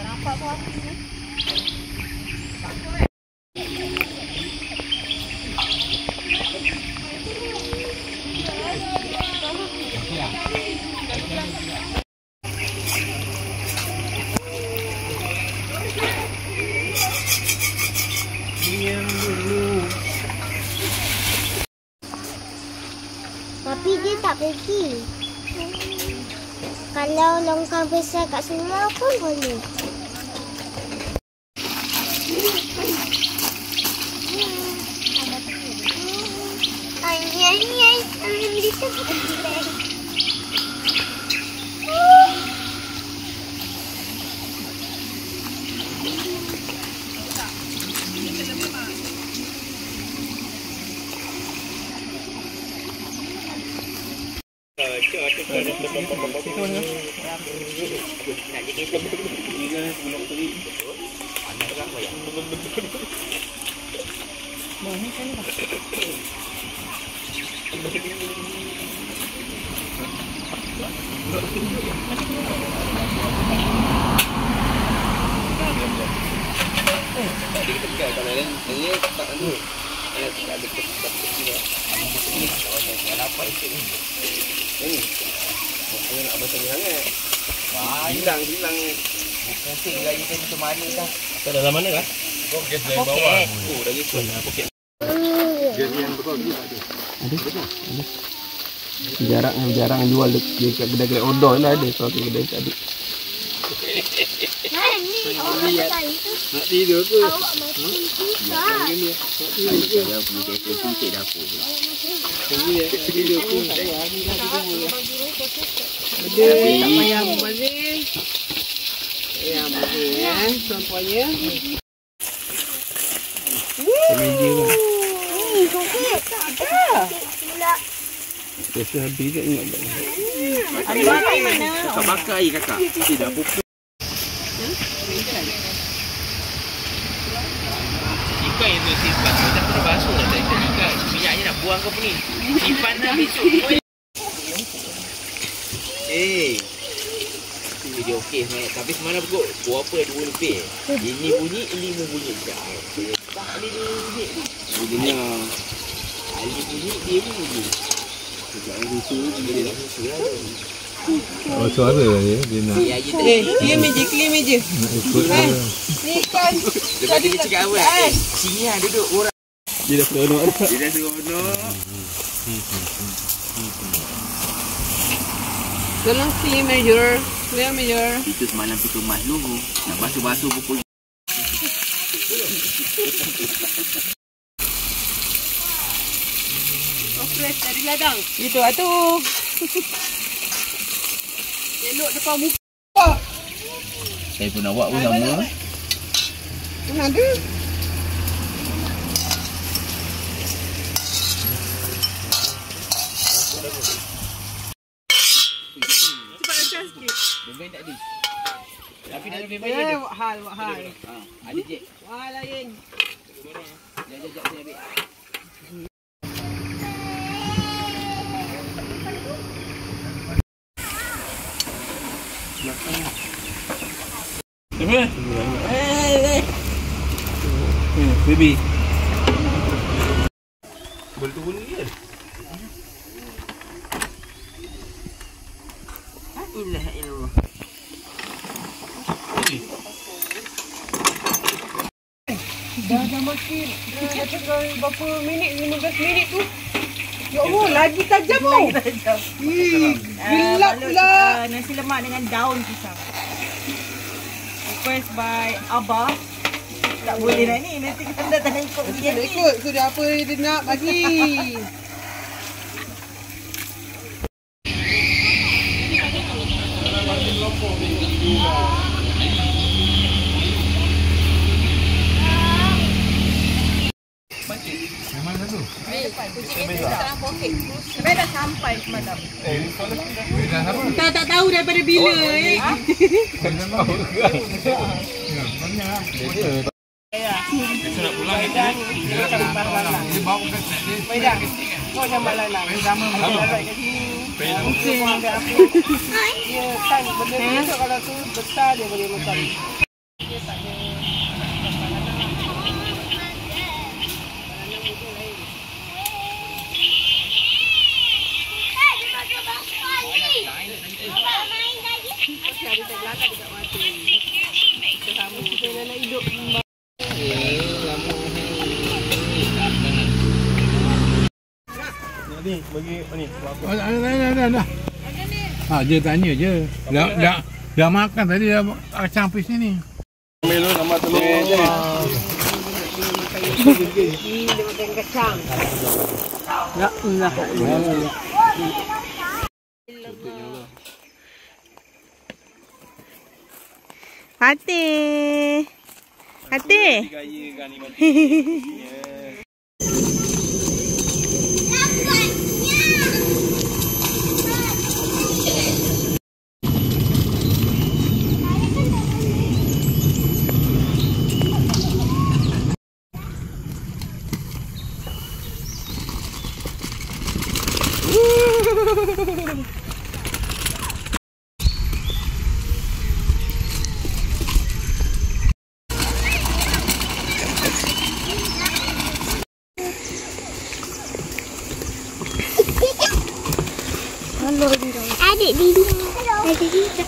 nampak kau api ni. Tapi dia tak pergi. Kalau longkang besar kat semua pun boleh. Hilang. Pusing lagi tadi macam mana dah. Kau dalam mana kah? Kau gas dari bawah. Oh, dah gitu. Poket. Gas yang betul dia ada. Jarang jual dekat kedai-kedai outdoor lah ada. Kalau kedai tak ada. Nak tidur ke? Awak masih susah. Dah pergi kereta titik dapur. Tidur pun tak payah. Ada tak payah berbalik. Yang berbalik sampainya. Meja lah. Kokek tak ada. Pula. Biasa habis kat ingat tak? Ada makan mana? Kakak bakar air kakak. Tidak pupuk. Ikan itu simpan. Macam tu dah basuh dah tak ikan. Minyaknya nak buang ke apa ni? Simpan dah besok. Video okey sebenarnya. Tapi semalam pukul berapa? 2 lebih. Ini bunyi, 5 bunyi. Tak ada 2 bunyi. Bunyinya. Ali bunyi, dia pun bunyi. Sekejap air susu dia dah susu lah. Oh suara dia nak. Dia meja clean meja. Nak ikut dia. Ni kan. Lepas dia cakap apa? Sini lah duduk orang. Dia dah seronok dah. Dia dah seronok. Tolong clean measure. Clear measure. Itu semalam tu kemas dulu. Nak basuh-basuh pukul. Fresh dari ladang. Itu lah tu. Elok depan muka. Saya pun nak buat pun sama. Mana ada? Cepat macam sikit. Bembeng tak ada. Tapi dalam bembeng Eh, ada. buat hal. Ada je. Wah lain. Jap saya ambil. Apa? Baby. Boleh tunggu lagi kan? Alhamdulillah. Dah makin. Dah cakap berapa minit? 15 minit tu. Ya Allah, lagi tajam tau. Gelap pula. Nasi lemak dengan daun pisang. Request by Abah. Tak boleh dah ni. Nanti kita datang ikut dia Dia ni. ikut sudah apa dia nak bagi. Sampai dah sampai semalam. Tak tahu daripada bila Nak pulang itu. Baiklah. Kau jangan lalang. Sama kat sini. Okey. Dia kan benda tu kalau tu besar dia boleh makan. bagi ni. Dah. Dia tanya je. Dah makan tadi dah kacang pis ni. Ambil dulu nama telur. Ni dia makan kacang. Ya Allah. Hati. Gaya kan ni mati. Adik Dina. Adik Dina.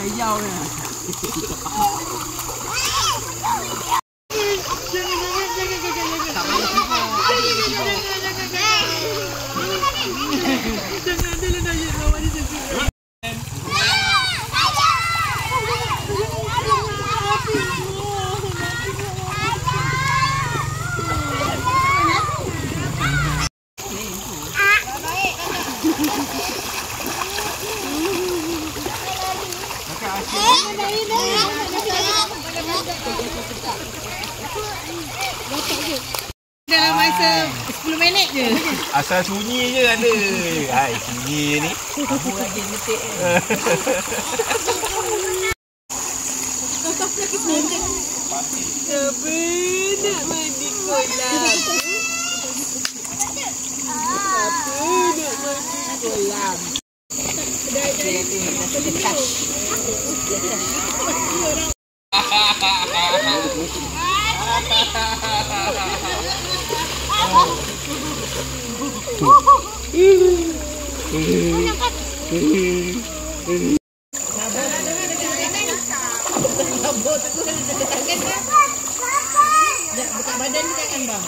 Hijau ni. Dalam masa 10 minit je. Asal sunyi je ada. Hai, sunyi ni. Kamu rajin detik. Nak mandi kolam. Kolam. Buka badan ni kan bang.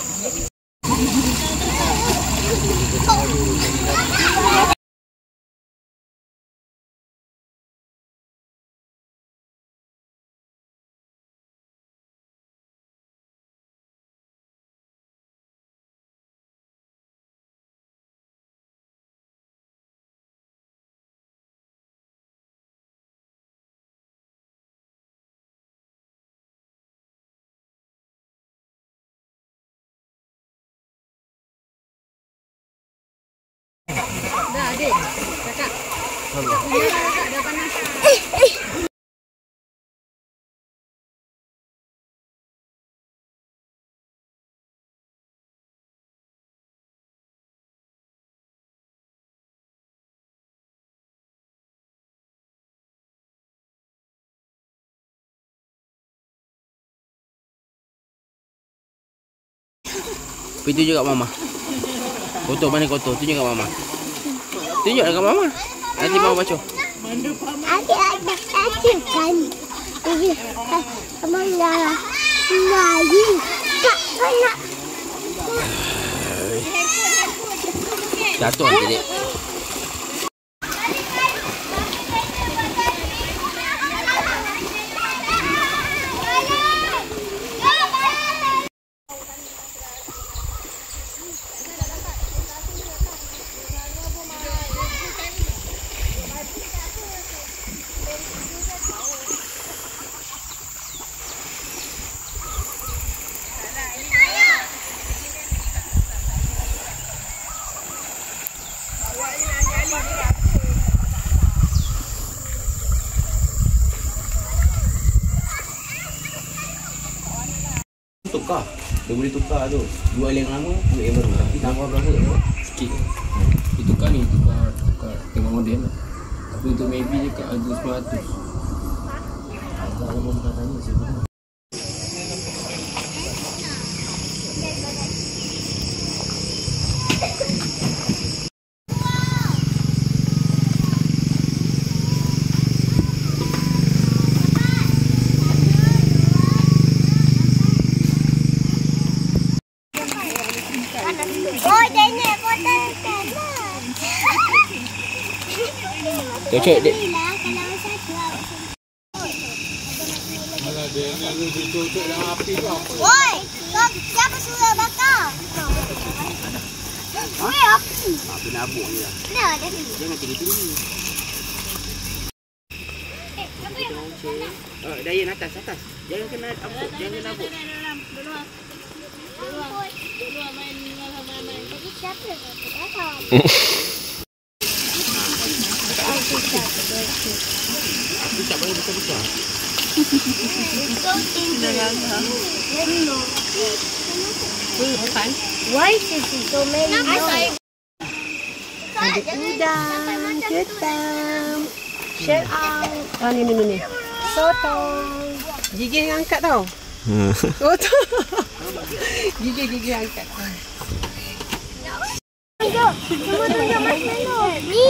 Dah, adik. Kakak. Kakak dah panas. Pergi tunjuk kat mama. Kotor mana kotor? Tunjuk kat mama. Tunjuk kat mama. Nanti mama baca. Adik ada kacang kan. Ini kamu dah lagi. Tak nak. Jatuh nanti dek. tukar. Dia boleh tukar tu. Jual yang lama, jual yang baru. Tapi tambah berapa? Sikit. Ditukar ni, tukar tengok model lah. Tapi untuk maybe je kat harga 900. Agak lama bukan tanya sebenarnya. Oh, dia nak potong tanah. Cocok dek. Kalau satu Alah dia nak cocok dalam api tu apa? Woi, kau siapa suruh bakar? Woi, api. Api nabuk je lah. Nah, ada ni. Jangan tinggi-tinggi. Apa yang Dayan atas. Jangan kena abuk, jangan kena abuk. Jadi siapa yang bakar? Aku tak boleh besar-besar. Why is it so many? Ada udang, ketam, shell out. Ah, ni. Sotong. Gigi yang angkat tau. Sotong. Gigi angkat. Tunjuk. Mama tunjuk marshmallow. Ni.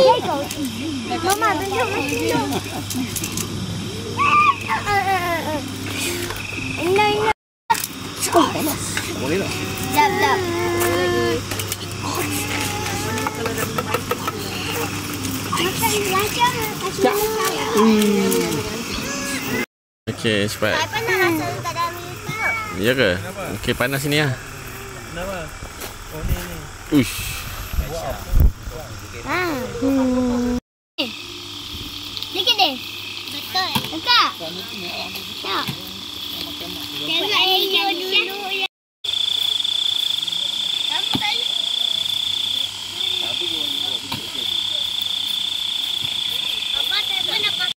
Mama tunjuk marshmallow. Ini. Boleh tak? Jap. Okey, cepat. Saya pernah rasa tak ada minyak. Ya ke? Okey, panas sini lah. Kenapa? Oh ni. Uish. Sikit deh. Betul. Engkau. Tak. Tengok hijau dulu ya. Apa tak pernah pakai.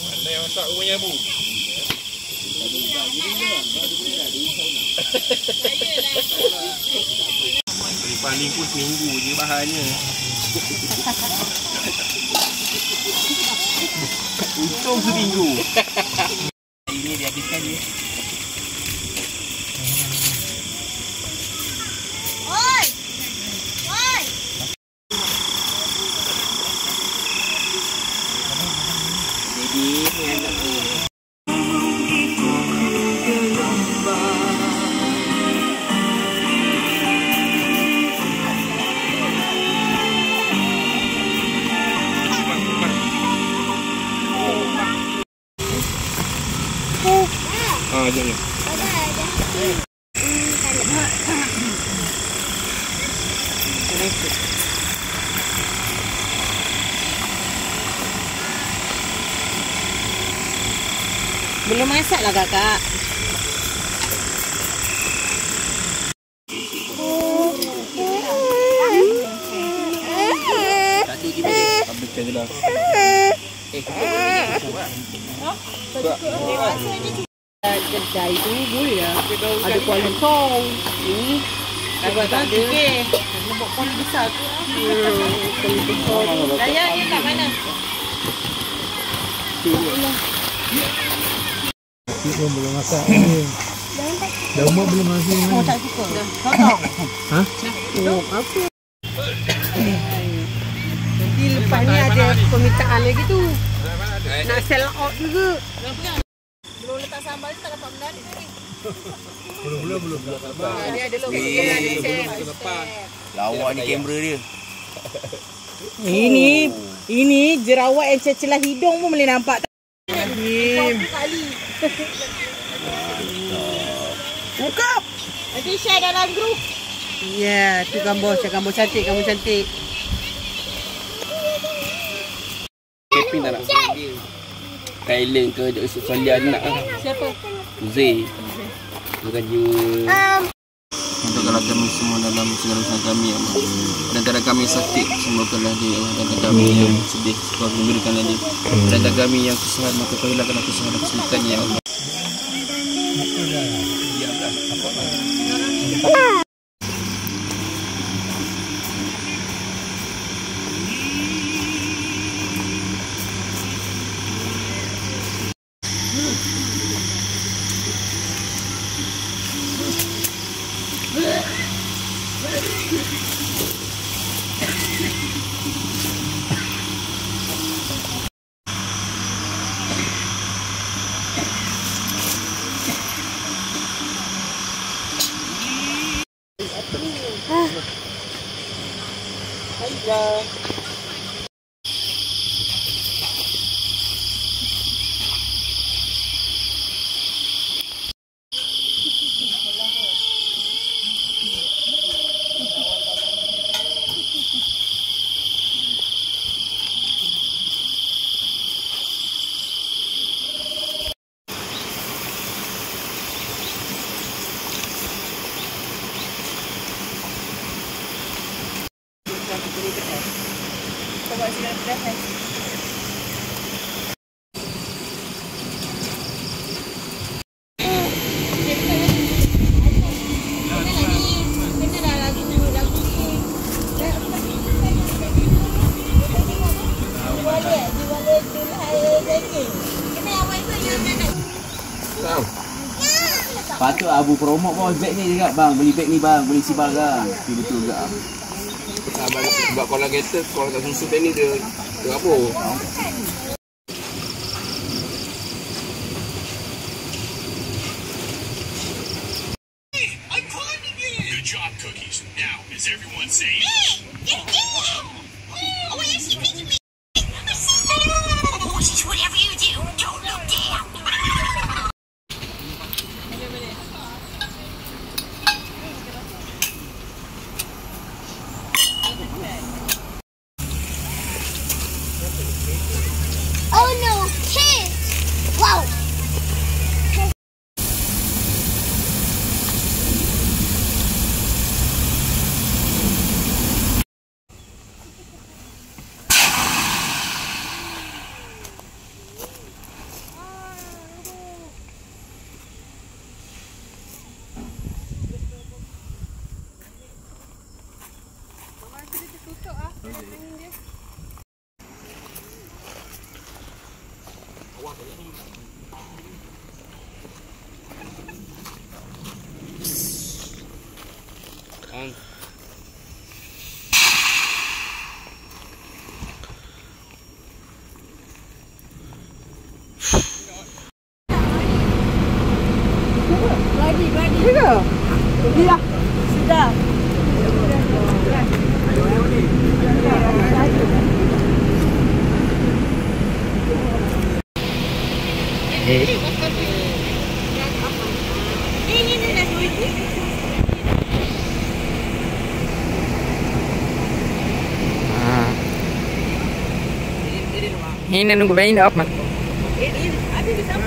Pandai masak rupanya Bu. Paling pun seminggu je bahannya. Untung seminggu. Ini dihabiskan je. Oi. Jadi, ni anak tu. Jom. Belum masak lah kakak. Satu je boleh. Habiskan je lah. Kedai tu boleh lah. Ada kuah lentong. Ini Kakak tak ada. Nombok pun besar tu. Daya dia kat mana? Cik pun belum masak ni. Dah umur belum masak ni. Oh tak suka. Sotong. Ha? oh, apa? Nanti lepas ni ada permintaan lagi tu. Nak sell out juga. Belum letak sambal tak dapat menarik tadi. Belum. Dia ada lokasi ada chef. Lawak ni kamera dia. Ini jerawat yang celah hidung pun boleh nampak. Buka. Nanti share dalam grup. Ya, tu gambar cantik. Keping tak nak. Thailand ke Australia nak. Siapa? Zee. Bukan you. Selamatkanlah kami semua dalam segala usaha kami, ya Allah. Dan antara kami yang sakit, sembuhkanlah dia, ya Allah. Dan antara kami yang sedih, gembirakanlah dia. Dan antara kami yang kesusahan, maka kau hilangkanlah kesusahan dan kesulitannya, ya Allah. Patut Abu promote bos beg ni juga bang. Beli beg ni bang, beli si bang kan. Betul juga. Sebab kalau kereta, kalau tak susu tadi dia apa? Good job, Cookies. Now, is everyone safe? Whatever you do, don't look down. Oh no, kids! Wow! Sudah. Ini nunggu bayi dah apa? Ini ada di sana.